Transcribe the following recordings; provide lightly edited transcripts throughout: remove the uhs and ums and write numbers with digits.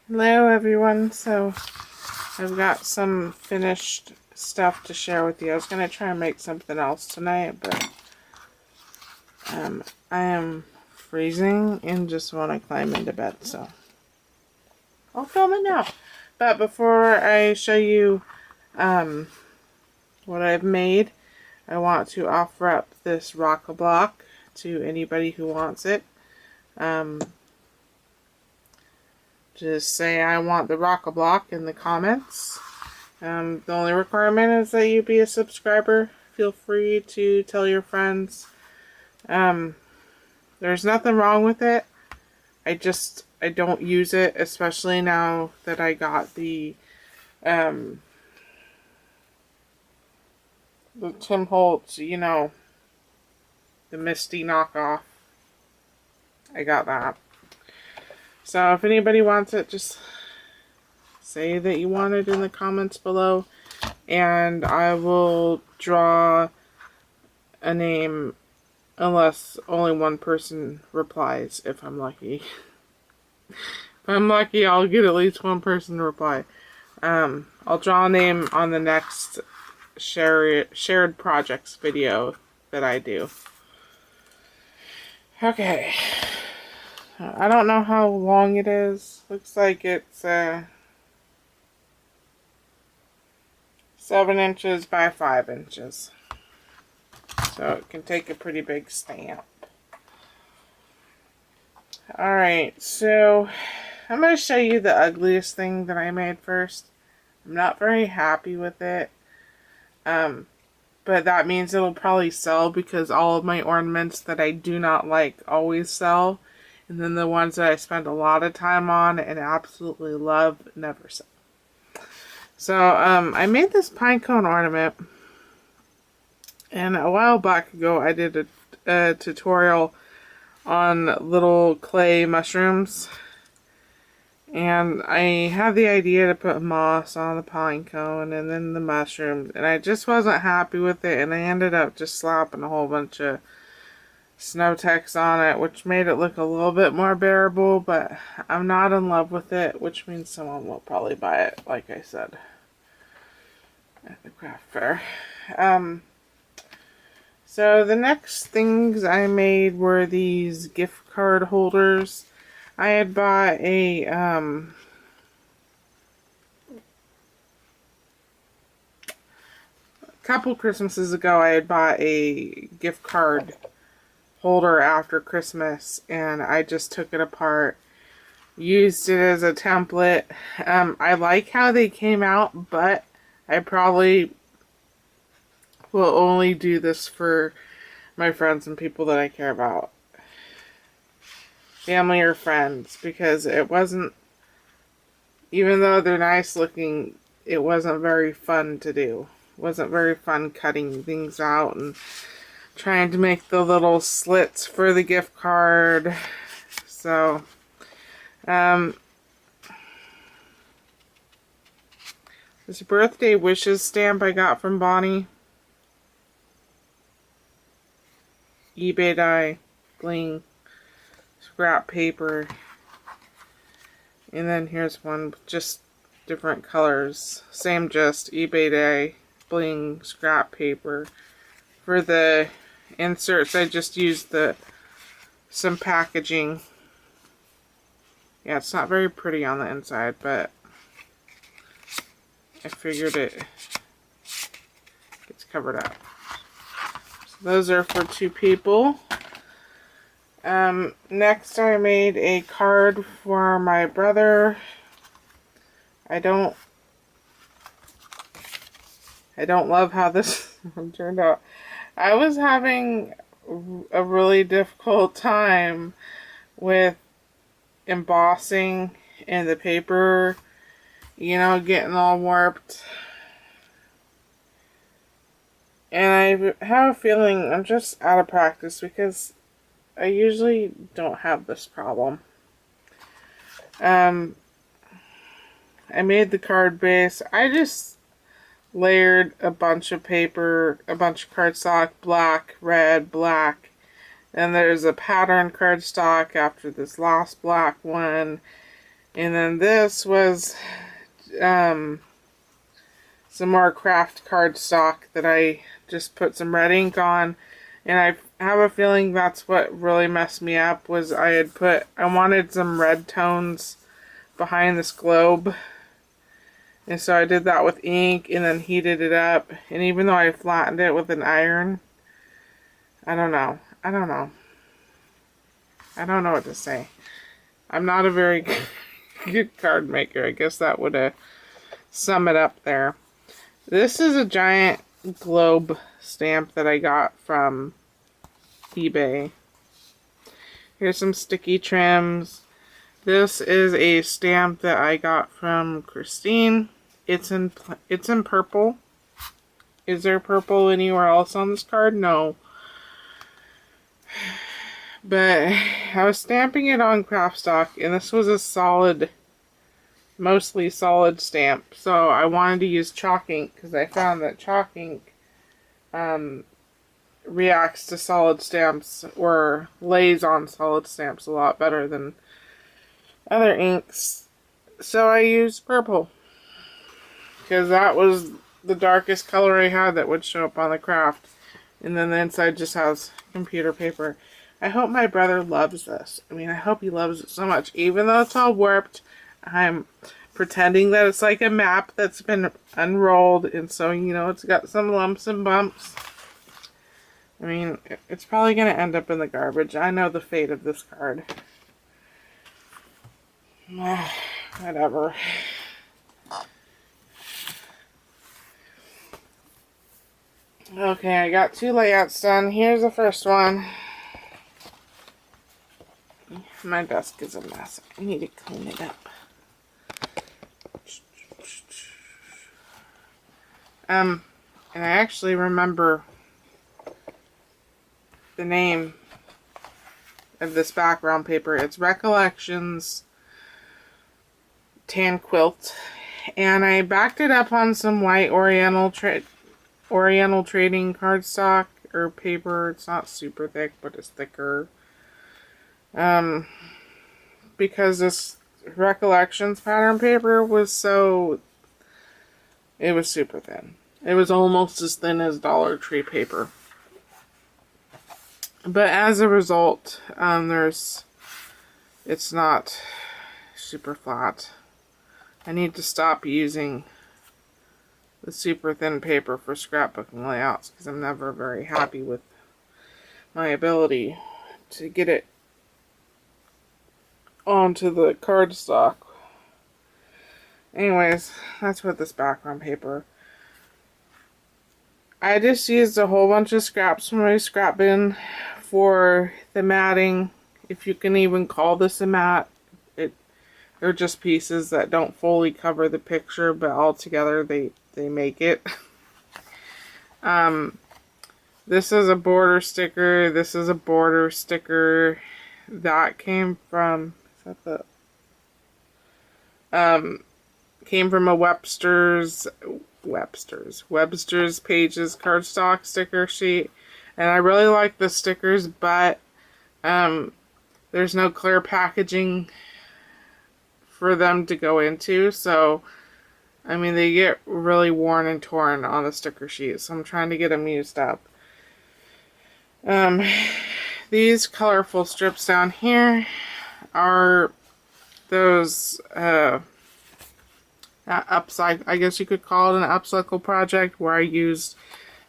Hello everyone, so I've got some finished stuff to share with you. I was going to try and make something else tonight, but I am freezing and just want to climb into bed, so I'll film it now. But before I show you what I've made, I want to offer up this rock-a-block to anybody who wants it. Just say I want the rock-a-block in the comments. The only requirement is that you be a subscriber. Feel free to tell your friends. There's nothing wrong with it. I don't use it, especially now that I got the Tim Holtz, the Misty knockoff. I got that. So if anybody wants it, just say that you want it in the comments below, and I will draw a name unless only one person replies, if I'm lucky. If I'm lucky, I'll get at least one person to reply. I'll draw a name on the next shared projects video that I do. Okay. I don't know how long it is. Looks like it's 7 inches by 5 inches. So it can take a pretty big stamp. Alright, so I'm going to show you the ugliest thing that I made first. I'm not very happy with it. But that means it'll probably sell because all of my ornaments that I do not like always sell. And then the ones that I spend a lot of time on and absolutely love never sell. So, I made this pine cone ornament. And a while back ago, I did a tutorial on little clay mushrooms. And I had the idea to put moss on the pine cone and then the mushrooms. And I just wasn't happy with it. And I ended up just slapping a whole bunch of snow text on it, which made it look a little bit more bearable, but I'm not in love with it, which means someone will probably buy it, like I said, at the craft fair. So the next things I made were these gift card holders. I had bought a couple Christmases ago, I had bought a gift card holder after Christmas, and I just took it apart, used it as a template. I like how they came out, but I probably will only do this for my friends and people that I care about, family or friends, because it wasn't, even though they're nice looking, it wasn't very fun to do. It wasn't very fun cutting things out and trying to make the little slits for the gift card. So, this birthday wishes stamp I got from Bonnie. eBay die, bling, scrap paper. And then here's one with just different colors. Same just eBay die, bling, scrap paper. For the inserts, I just used some packaging. Yeah, it's not very pretty on the inside, but I figured it gets covered up. So those are for 2 people. Next I made a card for my brother. I don't love how this one turned out. I was having a really difficult time with embossing and the paper, getting all warped. And I have a feeling I'm just out of practice because I usually don't have this problem. I made the card base. I just layered a bunch of paper, a bunch of cardstock, black, red, black. And there's a pattern cardstock after this last black one. And then this was some more craft cardstock that I just put some red ink on. And I have a feeling that's what really messed me up, was I wanted some red tones behind this globe. And so I did that with ink and then heated it up. And even though I flattened it with an iron, I don't know what to say. I'm not a very good card maker. I guess that would sum it up there. This is a giant globe stamp that I got from eBay. Here's some sticky trims. This is a stamp that I got from Christine. It's in purple. Is there purple anywhere else on this card? No. But I was stamping it on craftstock, and this was a solid, mostly solid stamp. So I wanted to use chalk ink because I found that chalk ink reacts to solid stamps, or lays on solid stamps, a lot better than other inks. So I used purple because that was the darkest color I had that would show up on the craft. And then the inside just has computer paper. I hope my brother loves this. I mean, I hope he loves it so much. Even though it's all warped, I'm pretending that it's like a map that's been unrolled. And so, you know, it's got some lumps and bumps. I mean, it's probably going to end up in the garbage. I know the fate of this card. Whatever. Okay, I got 2 layouts done. Here's the first one. My desk is a mess. I need to clean it up. And I actually remember the name of this background paper. It's Recollections Tan Quilt. And I backed it up on some white Oriental Trading cardstock or paper. It's not super thick, but it's thicker. Because this Recollections pattern paper was it was super thin. It was almost as thin as Dollar Tree paper. But as a result, it's not super flat. I need to stop using the super thin paper for scrapbooking layouts because I'm never very happy with my ability to get it onto the cardstock. Anyways, that's what this background paper. I just used a whole bunch of scraps from my scrap bin for the matting, if you can even call this a mat. They're just pieces that don't fully cover the picture, but all together they make it. This is a border sticker. This is a border sticker. That came from, came from a Webster's Pages cardstock sticker sheet. And I really like the stickers, but there's no clear packaging for them to go into. So, I mean, they get really worn and torn on the sticker sheet. So I'm trying to get them used up. These colorful strips down here are those I guess you could call it an upcycle project, where I used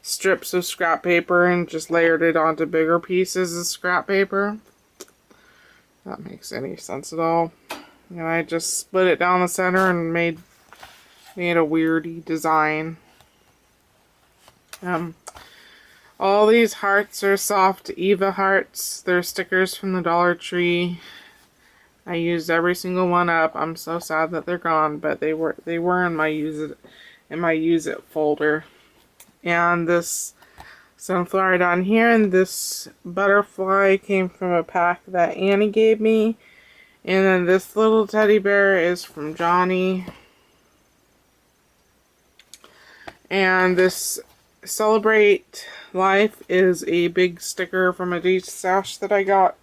strips of scrap paper and just layered it onto bigger pieces of scrap paper. If that makes any sense at all. And I just split it down the center and made a weirdy design. All these hearts are soft Eva hearts. They're stickers from the Dollar Tree. I used every single one up. I'm so sad that they're gone, but they were in my use it folder. And this sunflower down here, and this butterfly came from a pack that Annie gave me. And then this little teddy bear is from Jonnie. And this Celebrate Life is a big sticker from a beach stash that I got.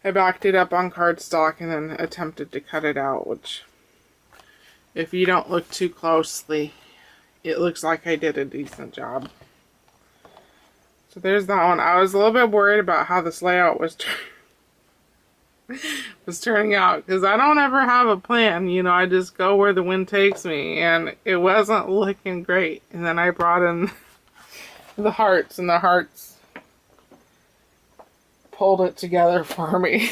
I backed it up on cardstock and then attempted to cut it out, which, if you don't look too closely, it looks like I did a decent job. So there's that one. I was a little bit worried about how this layout was turning out, because I don't ever have a plan, you know, I just go where the wind takes me, and it wasn't looking great. And then I brought in the hearts, and the hearts pulled it together for me.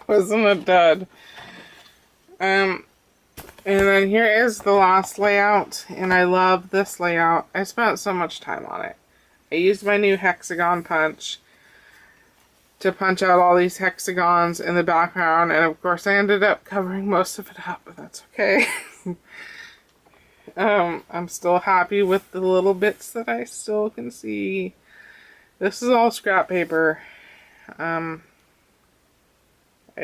Wasn't a dud. And then here is the last layout, and I love this layout. I spent so much time on it. I used my new hexagon punch to punch out all these hexagons in the background, and of course I ended up covering most of it up, but that's okay. I'm still happy with the little bits that I still can see. This is all scrap paper. I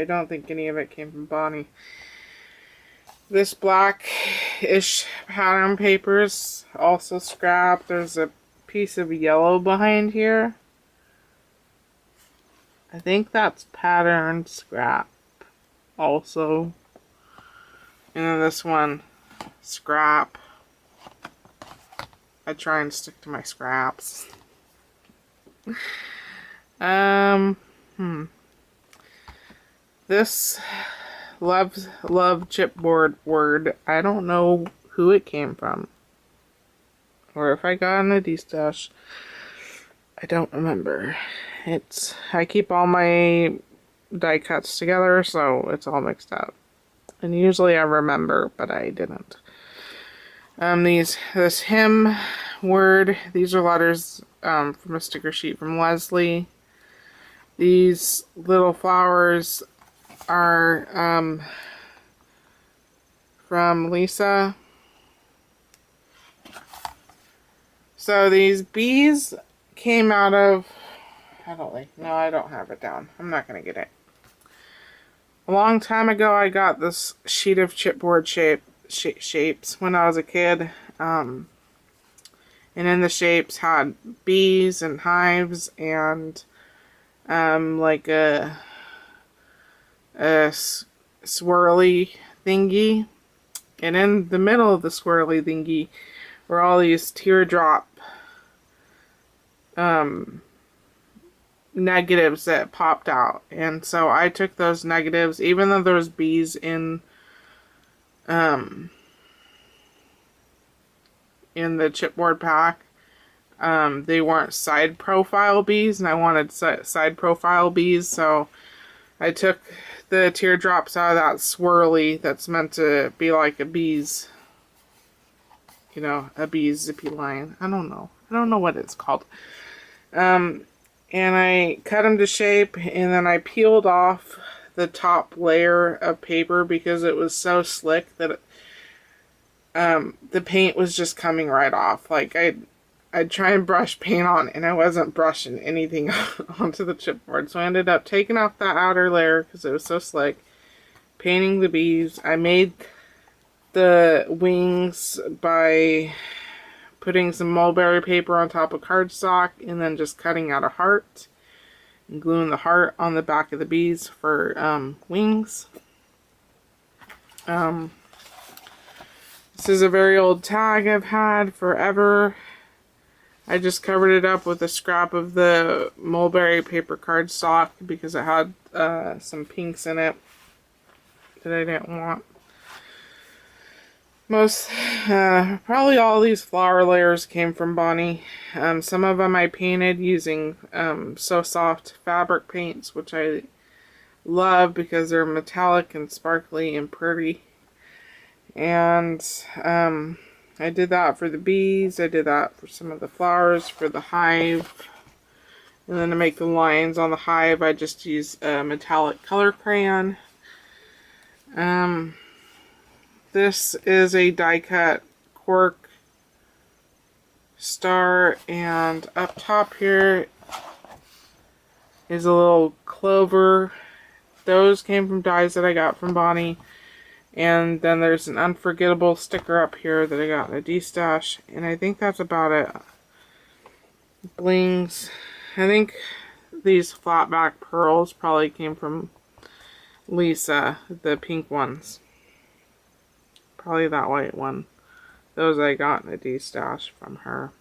don't think any of it came from Bonnie. This black-ish pattern paper is also scrap. There's a piece of yellow behind here. I think that's pattern scrap also. And then this one, scrap. I try and stick to my scraps. This love chipboard word, I don't know who it came from, or if I got in a D-stash. I don't remember. I keep all my die cuts together, so it's all mixed up. And usually I remember, but I didn't. This hymn word, these are letters from a sticker sheet from Leslie. These little flowers are from Lisa. So these bees came out of, I don't have it down. I'm not going to get it. A long time ago I got this sheet of chipboard shapes when I was a kid. And in the shapes had bees and hives and like a swirly thingy. And in the middle of the swirly thingy were all these teardrop negatives that popped out. And so I took those negatives, even though there's bees in the chipboard pack, they weren't side profile bees, and I wanted side profile bees, so I took the teardrops out of that swirly that's meant to be like a bee's, you know, a bee's zippy line. I don't know what it's called. And I cut them to shape, and then I peeled off the top layer of paper because it was so slick that the paint was just coming right off. Like I'd try and brush paint on, and I wasn't brushing anything onto the chipboard. So I ended up taking off that outer layer because it was so slick, painting the bees. I made the wings by putting some mulberry paper on top of cardstock and then just cutting out a heart and gluing the heart on the back of the bees for wings. This is a very old tag I've had forever. I just covered it up with a scrap of the mulberry paper cardstock because it had some pinks in it that I didn't want. Probably all these flower layers came from Bonnie. Some of them I painted using So Soft fabric paints, which I love because they're metallic and sparkly and pretty. And I did that for the bees. I did that for some of the flowers, for the hive. And then to make the lines on the hive, I just used a metallic color crayon. This is a die cut cork star, and up top here is a little clover. Those came from dies that I got from Bonnie. And then there's an unforgettable sticker up here that I got in a D-stash, and I think that's about it. Blings. I think these flat back pearls probably came from Lisa, the pink ones. Probably that white one. Those I got in a D-stash from her.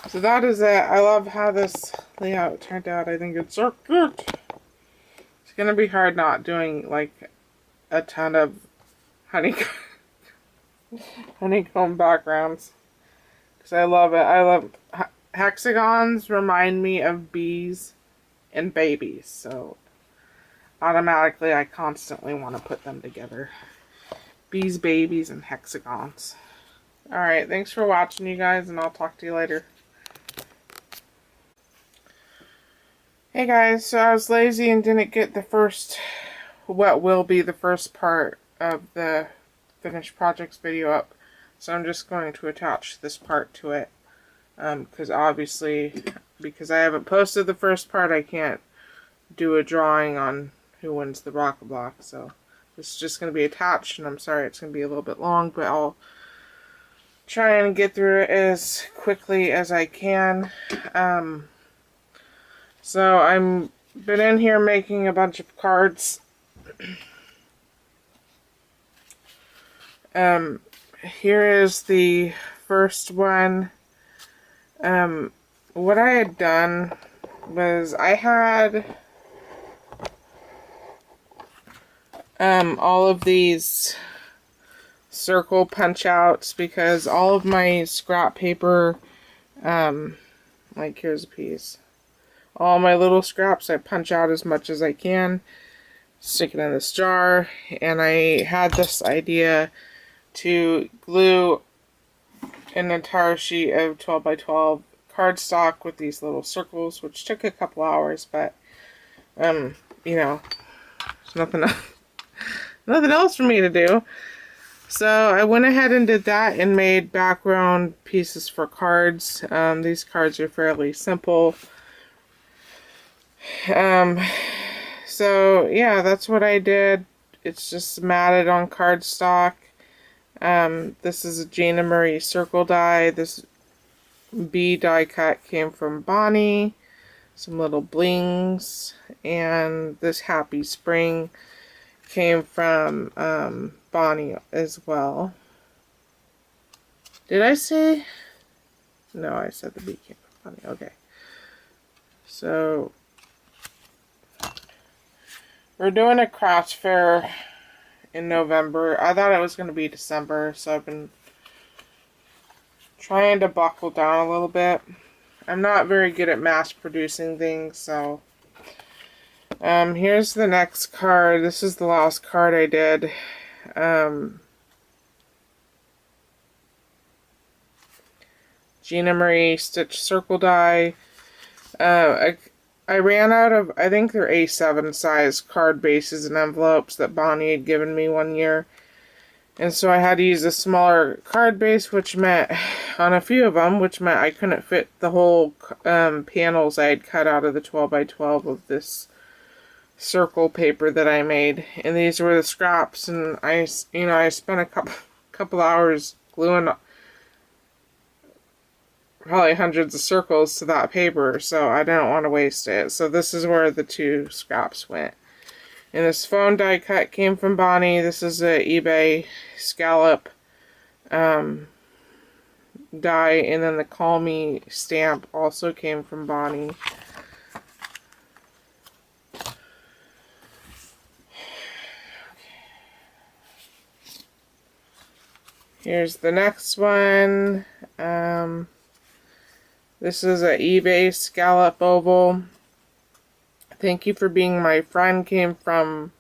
So that is it. I love how this layout turned out. I think it's so good. It's going to be hard not doing like a ton of honeycomb backgrounds. Because I love it. I love hexagons remind me of bees and babies. So automatically I constantly want to put them together. Bees, babies, and hexagons. Alright, thanks for watching, you guys, and I'll talk to you later. Hey guys, so I was lazy and didn't get the first, what will be the first part of the finished projects video up. So I'm just going to attach this part to it. Because obviously, because I haven't posted the first part, I can't do a drawing on who wins the rocket block. So this is just going to be attached, and I'm sorry it's going to be a little bit long, but I'll try and get through it as quickly as I can. So I'm been in here making a bunch of cards. Here is the first one. What I had done was I had all of these circle punch outs because all of my scrap paper, like here's a piece. All my little scraps I punch out as much as I can, stick it in this jar, and I had this idea to glue an entire sheet of 12 by 12 cardstock with these little circles, which took a couple hours, but you know, there's nothing else for me to do. So I went ahead and did that and made background pieces for cards. These cards are fairly simple. So yeah, that's what I did. It's just matted on cardstock. This is a Gina Marie circle die. This bee die cut came from Bonnie. Some little blings. And this Happy Spring came from Bonnie as well. Did I say? No, I said the bee came from Bonnie. Okay. So we're doing a craft fair in November. I thought it was going to be December, so I've been trying to buckle down a little bit. I'm not very good at mass producing things, so here's the next card. This is the last card I did. Gina Marie Stitch Circle Die. I ran out of, I think they're A7 size card bases and envelopes that Bonnie had given me one year. And so I had to use a smaller card base, which meant, on a few of them, which meant I couldn't fit the whole panels I had cut out of the 12 by 12 of this circle paper that I made. And these were the scraps, and I spent a couple hours gluing probably hundreds of circles to that paper, so I didn't want to waste it. So this is where the two scraps went. And this phone die cut came from Bonnie. This is a eBay scallop die, and then the Call Me stamp also came from Bonnie. Here's the next one. This is an eBay scallop oval. Thank You for Being My Friend came from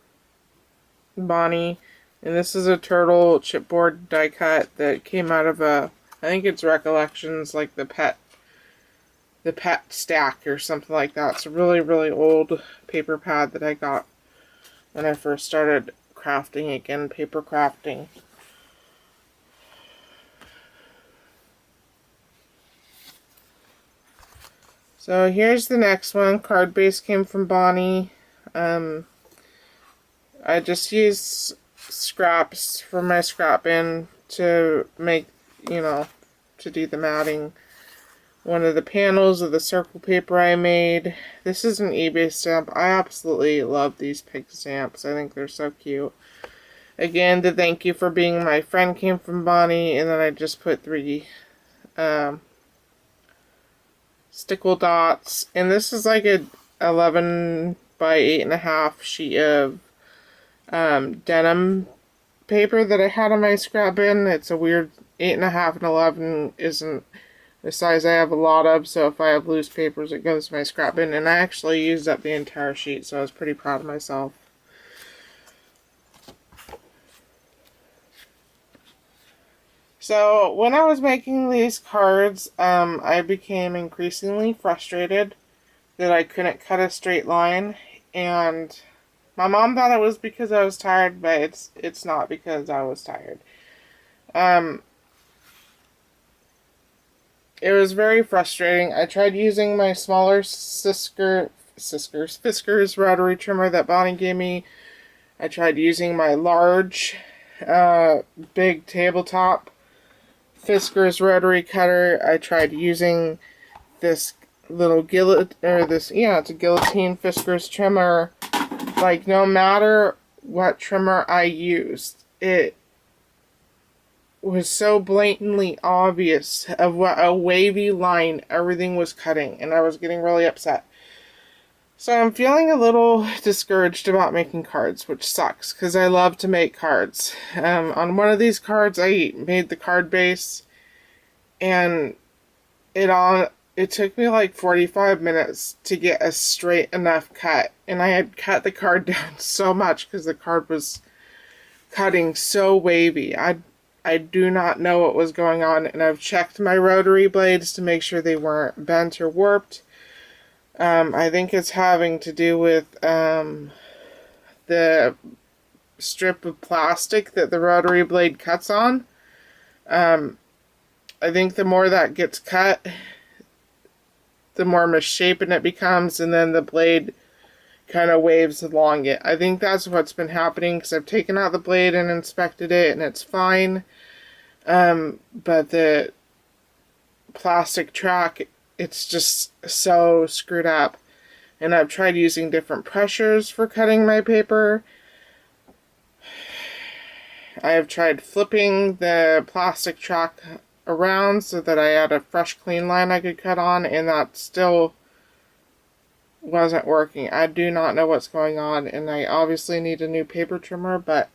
Bonnie. And this is a turtle chipboard die cut that came out of I think it's Recollections, like the pet stack or something like that. It's a really, really old paper pad that I got when I first started crafting again, paper crafting. So here's the next one. Card base came from Bonnie. I just used scraps from my scrap bin to make, to do the matting. one of the panels of the circle paper I made. This is an eBay stamp. I absolutely love these pig stamps. I think they're so cute. Again, the thank you for being my friend came from Bonnie, and then I just put 3 stickle dots. And this is like a 11 by 8.5 sheet of denim paper that I had on my scrap bin. It's a weird 8.5 and 11 isn't the size I have a lot of, so if I have loose papers it goes to my scrap bin, and I actually used up the entire sheet, so I was pretty proud of myself. So when I was making these cards, I became increasingly frustrated that I couldn't cut a straight line, and my mom thought it was because I was tired, but it's not because I was tired. It was very frustrating. I tried using my smaller Fiskars rotary trimmer that Bonnie gave me. I tried using my large, big tabletop Fiskars rotary cutter. I tried using this little it's a guillotine Fiskars trimmer. Like, no matter what trimmer I used, it was so blatantly obvious of what a wavy line everything was cutting, and I was getting really upset. So I'm feeling a little discouraged about making cards, which sucks, because I love to make cards. On one of these cards, I made the card base, and it took me like 45 minutes to get a straight enough cut, and I had cut the card down so much because the card was cutting so wavy. I do not know what was going on, and I've checked my rotary blades to make sure they weren't bent or warped. I think it's having to do with the strip of plastic that the rotary blade cuts on. I think the more that gets cut, the more misshapen it becomes, and then the blade kind of waves along it. I think that's what's been happening, because I've taken out the blade and inspected it, and it's fine. But the plastic track, it's just so screwed up. And I've tried using different pressures for cutting my paper. I have tried flipping the plastic track around so that I had a fresh clean line I could cut on, and that still wasn't working. I do not know what's going on, and I obviously need a new paper trimmer, but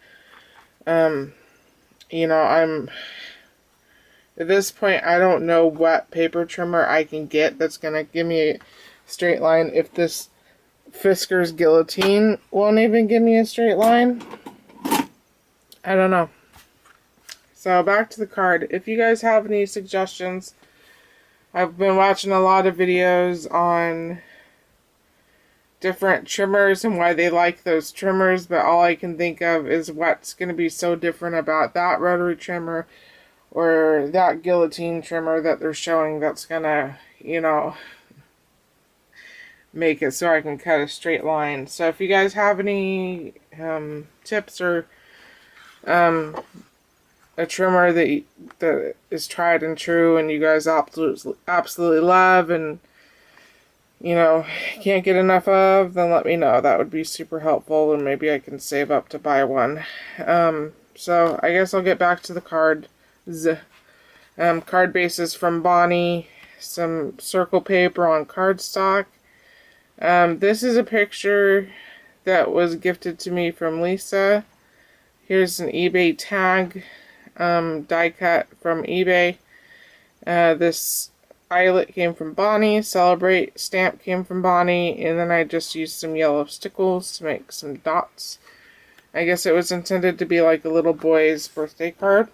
you know, at this point I don't know what paper trimmer I can get that's gonna give me a straight line. If this Fiskars guillotine won't even give me a straight line, I don't know. So back to the card. If you guys have any suggestions, I've been watching a lot of videos on different trimmers and why they like those trimmers, but all I can think of is what's going to be so different about that rotary trimmer or that guillotine trimmer that they're showing that's going to, you know, make it so I can cut a straight line. So if you guys have any tips or a trimmer that is tried and true and you guys absolutely love and, you know, can't get enough of, then let me know. That would be super helpful, and maybe I can save up to buy one. So I guess I'll get back to the cards. Card bases from Bonnie, some circle paper on cardstock. This is a picture that was gifted to me from Lisa. Here's an eBay tag, die cut from eBay. This eyelet came from Bonnie, Celebrate stamp came from Bonnie, and then I just used some yellow stickles to make some dots. I guess it was intended to be like a little boy's birthday card.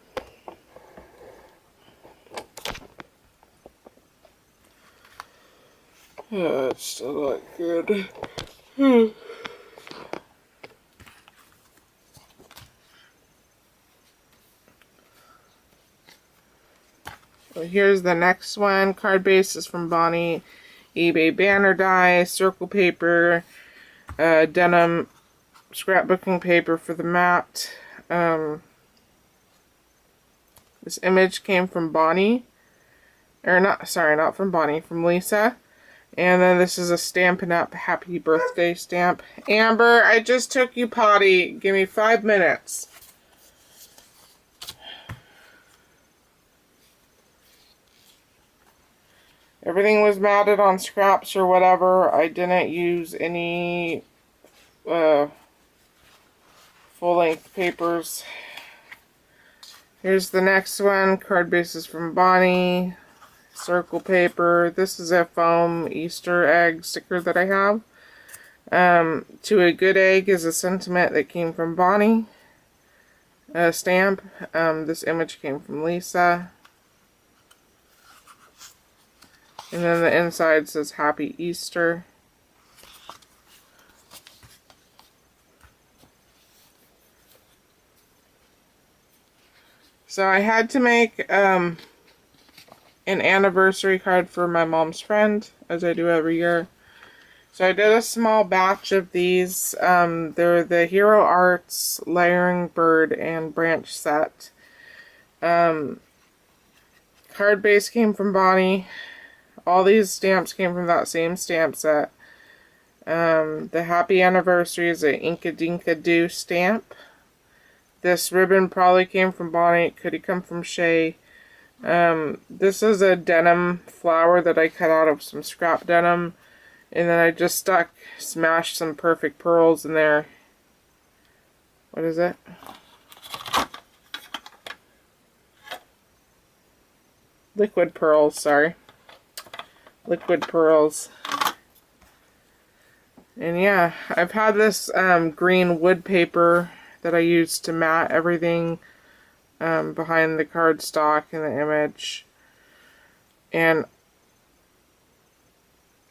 It's still not good. So here's the next one. Card base is from Bonnie. eBay banner die, circle paper, denim scrapbooking paper for the mat. This image came from Bonnie. Or not, sorry, not from Bonnie, from Lisa. And then this is a Stampin' Up! Happy Birthday stamp. Amber, I just took you potty. Give me 5 minutes. Everything was matted on scraps or whatever. I didn't use any full-length papers. Here's the next one. Card bases from Bonnie. Circle paper. This is a foam Easter egg sticker that I have. To a Good Egg is a sentiment that came from Bonnie. A stamp. This image came from Lisa. And then the inside says Happy Easter. So I had to make an anniversary card for my mom's friend, as I do every year. So I did a small batch of these. They're the Hero Arts Layering Bird and Branch set. Card base came from Bonnie. All these stamps came from that same stamp set. The Happy Anniversary is an Inka Dinka Doo stamp. This ribbon probably came from Bonnie. It could have come from Shay. This is a denim flower that I cut out of some scrap denim. And then I just smashed some perfect pearls in there. What is it? Liquid pearls, sorry. Liquid pearls. And yeah, I've had this green wood paper that I used to mat everything behind the cardstock and the image. And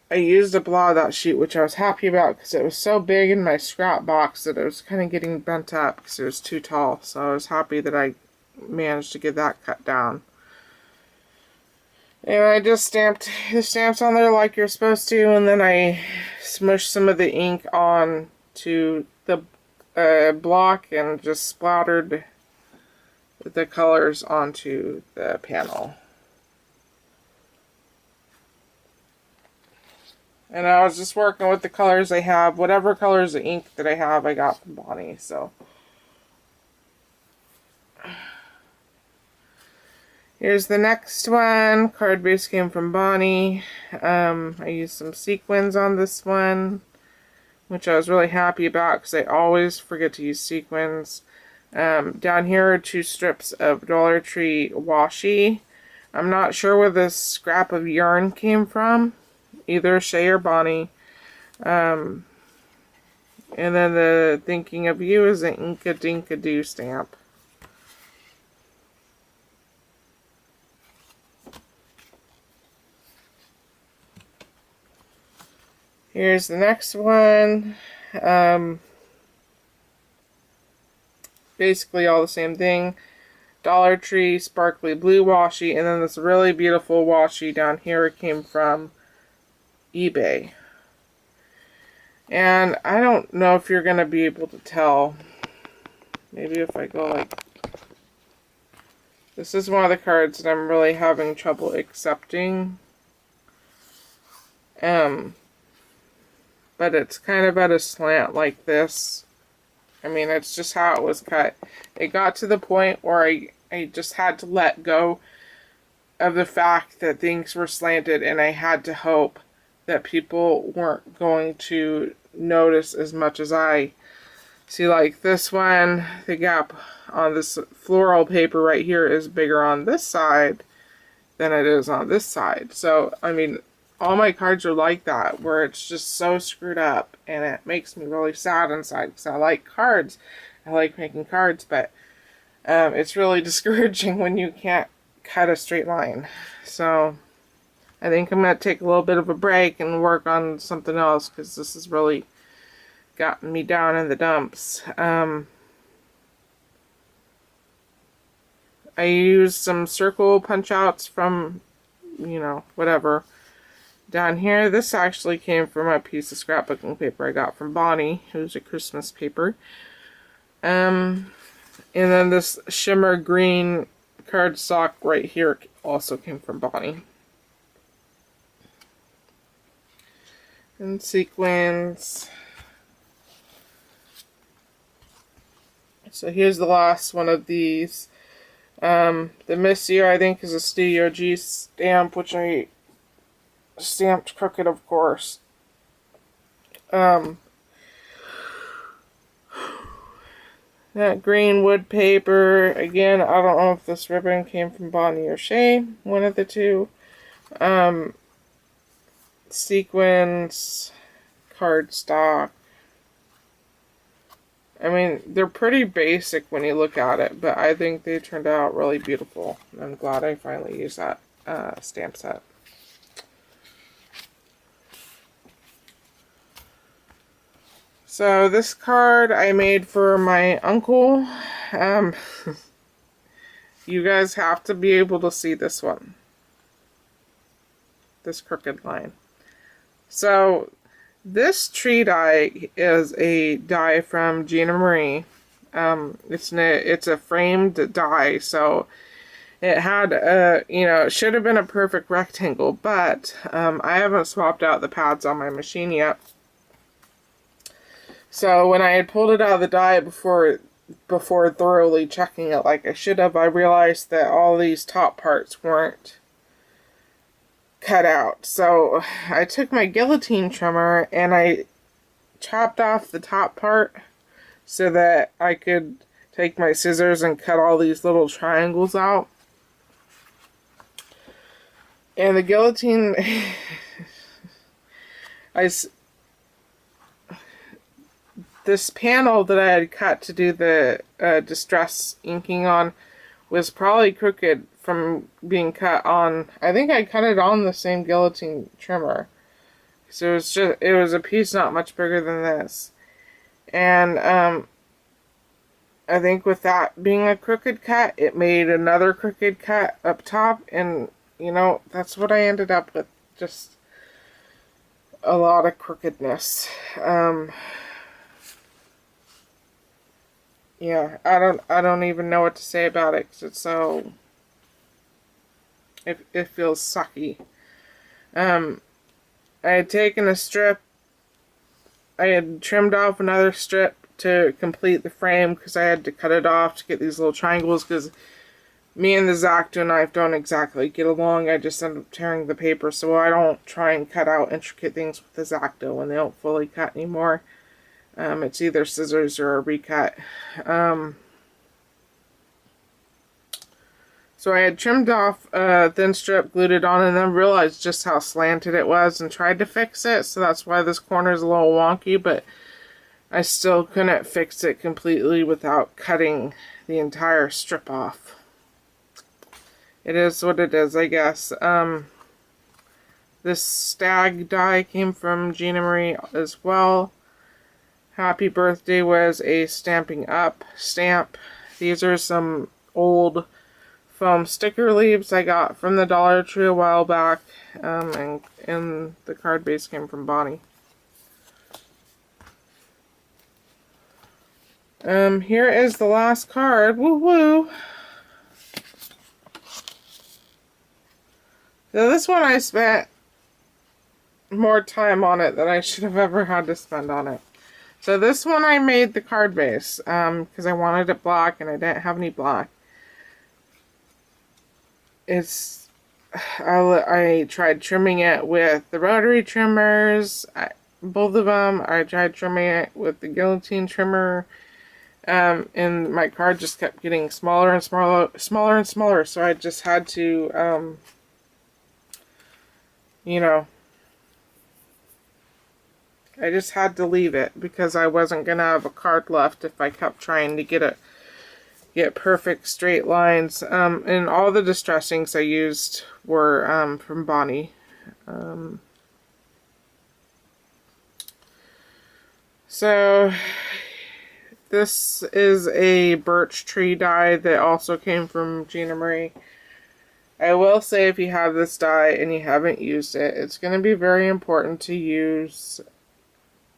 I used a lot of that sheet, which I was happy about because it was so big in my scrap box that it was kind of getting bent up because it was too tall. So I was happy that I managed to get that cut down. And I just stamped the stamps on there like you're supposed to, and then I smushed some of the ink on to the block and just splattered the colors onto the panel. And I was just working with the colors I have. Whatever colors of ink that I have, I got from Bonnie, so. Here's the next one. Card base came from Bonnie. I used some sequins on this one, which I was really happy about because I always forget to use sequins. Down here are 2 strips of Dollar Tree washi. I'm not sure where this scrap of yarn came from, either Shay or Bonnie. And then the Thinking of You is an Inka Dinka Doo stamp. Here's the next one. Basically all the same thing. Dollar Tree sparkly blue washi, and then this really beautiful washi down here came from eBay. And I don't know if you're going to be able to tell. Maybe if I go like... This is one of the cards that I'm really having trouble accepting. But it's kind of at a slant like this. I mean, it's just how it was cut. It got to the point where I just had to let go of the fact that things were slanted, and I had to hope that people weren't going to notice as much as I. See, like this one, the gap on this floral paper right here is bigger on this side than it is on this side. So, I mean, all my cards are like that, where it's just so screwed up, and it makes me really sad inside, because I like cards. I like making cards, but it's really discouraging when you can't cut a straight line. So, I think I'm going to take a little bit of a break and work on something else, because this has really gotten me down in the dumps. I used some circle punch outs from, you know, whatever. Down here, this actually came from a piece of scrapbooking paper I got from Bonnie, who's a Christmas paper. And then this shimmer green cardstock right here also came from Bonnie. and sequins. So here's the last one of these. The Miss You, I think, is a Studio G stamp, which I stamped crooked, of course. That green wood paper, again, I don't know if this ribbon came from Bonnie or Shay, one of the two. Sequins, cardstock. I mean, they're pretty basic when you look at it, but I think they turned out really beautiful. I'm glad I finally used that stamp set. So this card I made for my uncle. You guys have to be able to see this one. This crooked line. So this tree die is a die from Gina Marie. It's a framed die, so it had a, it should have been a perfect rectangle, but I haven't swapped out the pads on my machine yet. So when I had pulled it out of the die before thoroughly checking it like I should have, I realized that all these top parts weren't cut out. So I took my guillotine trimmer and I chopped off the top part so that I could take my scissors and cut all these little triangles out. And the guillotine, this panel that I had cut to do the distress inking on was probably crooked from being cut on. I think I cut it on the same guillotine trimmer. So it was a piece not much bigger than this. And I think with that being a crooked cut, it made another crooked cut up top, and that's what I ended up with. Just a lot of crookedness. Yeah, I don't even know what to say about it, because it's so, it feels sucky. I had taken a strip, I had trimmed off another strip to complete the frame, because I had to cut it off to get these little triangles, because me and the X-Acto knife don't exactly get along. I just end up tearing the paper, so I don't try and cut out intricate things with the X-Acto when they don't fully cut anymore. It's either scissors or a recut. So I had trimmed off a thin strip, glued it on, and then realized just how slanted it was and tried to fix it. So that's why this corner is a little wonky, but I still couldn't fix it completely without cutting the entire strip off. It is what it is, I guess. This stag die came from Gina Marie as well. Happy Birthday was a Stamping Up stamp. These are some old foam sticker leaves I got from the Dollar Tree a while back, and the card base came from Bonnie. Here is the last card. Woo woo! So this one I spent more time on it than I should have ever had to spend on it. So this one I made the card base, because I wanted it black and I didn't have any black. I tried trimming it with the rotary trimmers, both of them. I tried trimming it with the guillotine trimmer, and my card just kept getting smaller and smaller and smaller, so I just had to, I just had to leave it because I wasn't going to have a card left if I kept trying to get perfect straight lines. And all the distress inks I used were from Bonnie. So this is a birch tree die that also came from Gina Marie. I will say, if you have this die and you haven't used it, it's going to be very important to use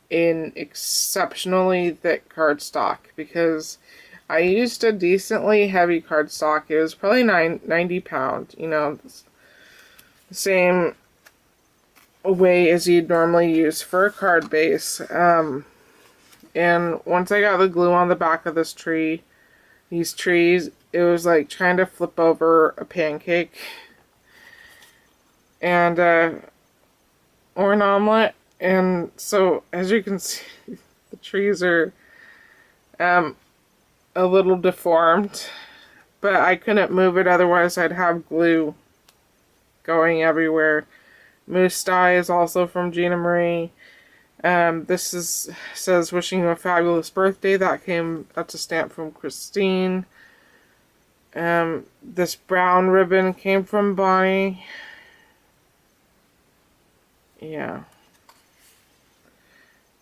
in exceptionally thick cardstock, because I used a decently heavy cardstock. It was probably 90 pound, the same way as you'd normally use for a card base. And once I got the glue on the back of this tree, these trees, it was like trying to flip over a pancake. And or an omelet. And so as you can see, the trees are a little deformed, but I couldn't move it, otherwise I'd have glue going everywhere. Moose dye is also from Gina Marie. Says wishing you a fabulous birthday. That's a stamp from Christine. This brown ribbon came from Bonnie. Yeah.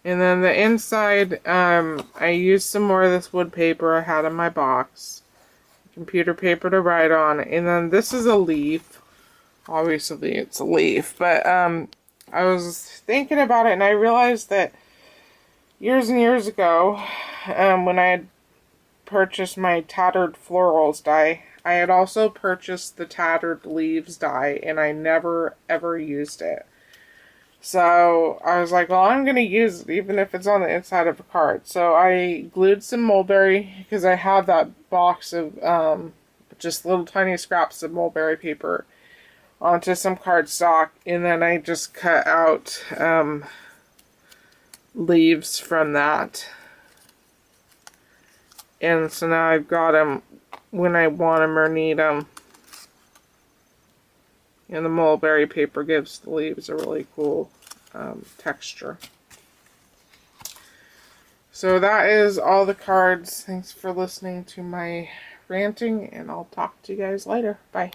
And then the inside, I used some more of this wood paper I had in my box. Computer paper to write on. And then this is a leaf. Obviously it's a leaf. But I was thinking about it and I realized that years and years ago, when I had purchased my Tattered Florals die, I had also purchased the Tattered Leaves die, and I never ever used it. So I was like, well, I'm going to use it even if it's on the inside of a card. So I glued some mulberry, because I have that box of just little tiny scraps of mulberry paper, onto some cardstock, and then I just cut out leaves from that. And so now I've got them when I want them or need them. And the mulberry paper gives the leaves a really cool texture. So that is all the cards. Thanks for listening to my ranting, and I'll talk to you guys later. Bye.